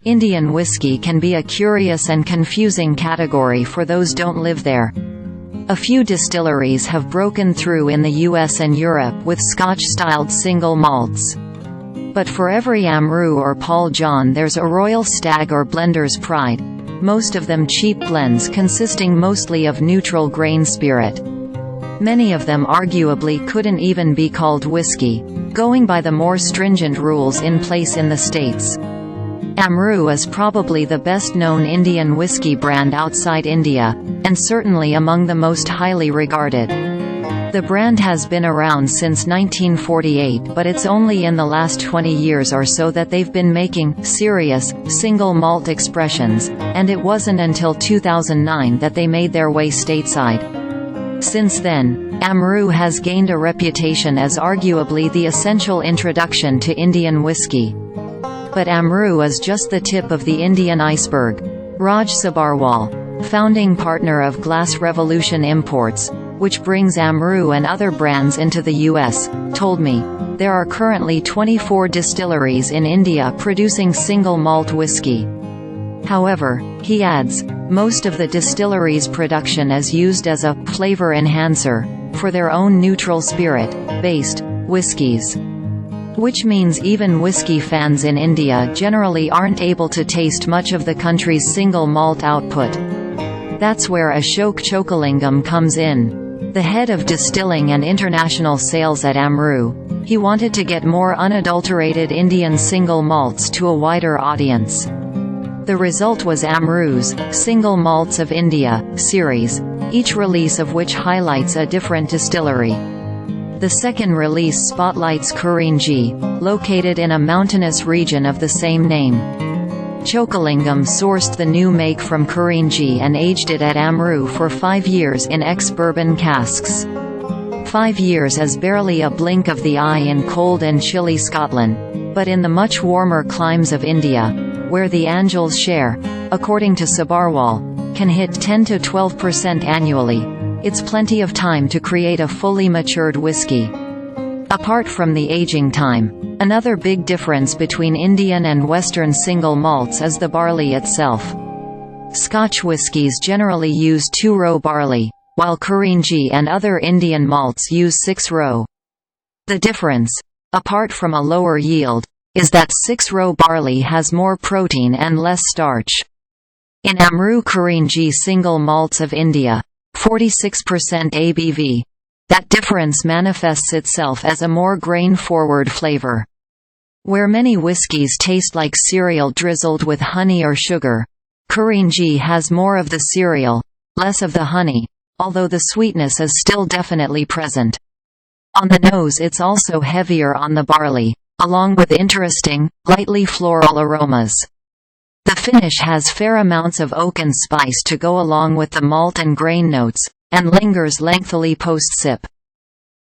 Indian whiskey can be a curious and confusing category for those don't live there. A few distilleries have broken through in the US and Europe with Scotch-styled single malts. But for every Amrut or Paul John there's a Royal Stag or Blender's Pride, most of them cheap blends consisting mostly of neutral grain spirit. Many of them arguably couldn't even be called whiskey, going by the more stringent rules in place in the States. Amrut is probably the best-known Indian whiskey brand outside India, and certainly among the most highly regarded. The brand has been around since 1948, but it's only in the last 20 years or so that they've been making serious, single malt expressions, and it wasn't until 2009 that they made their way stateside. Since then, Amrut has gained a reputation as arguably the essential introduction to Indian whiskey. But Amrut is just the tip of the Indian iceberg. Raj Sabharwal, founding partner of Glass Revolution Imports, which brings Amrut and other brands into the US, told me, there are currently 24 distilleries in India producing single malt whiskey. However, he adds, most of the distilleries' production is used as a flavor enhancer for their own neutral spirit-based whiskies. Which means even whiskey fans in India generally aren't able to taste much of the country's single malt output. That's where Ashok Chokalingam comes in. The head of distilling and international sales at Amrut, he wanted to get more unadulterated Indian single malts to a wider audience. The result was Amrut's Single Malts of India series, each release of which highlights a different distillery. The second release spotlights Kurinji, located in a mountainous region of the same name. Chokalingam sourced the new make from Kurinji and aged it at Amrut for 5 years in ex-bourbon casks. 5 years is barely a blink of the eye in cold and chilly Scotland, but in the much warmer climes of India, where the Angels share, according to Sabharwal, can hit 10 to 12% annually, it's plenty of time to create a fully matured whiskey. Apart from the aging time, another big difference between Indian and Western single malts is the barley itself. Scotch whiskies generally use 2-row barley, while Kurinji and other Indian malts use 6-row. The difference, apart from a lower yield, is that 6-row barley has more protein and less starch. In Amrut Kurinji Single Malts of India, 46% ABV, that difference manifests itself as a more grain-forward flavor. Where many whiskies taste like cereal drizzled with honey or sugar, Kurinji has more of the cereal, less of the honey, although the sweetness is still definitely present. On the nose it's also heavier on the barley, along with interesting, lightly floral aromas. The finish has fair amounts of oak and spice to go along with the malt and grain notes, and lingers lengthily post-sip.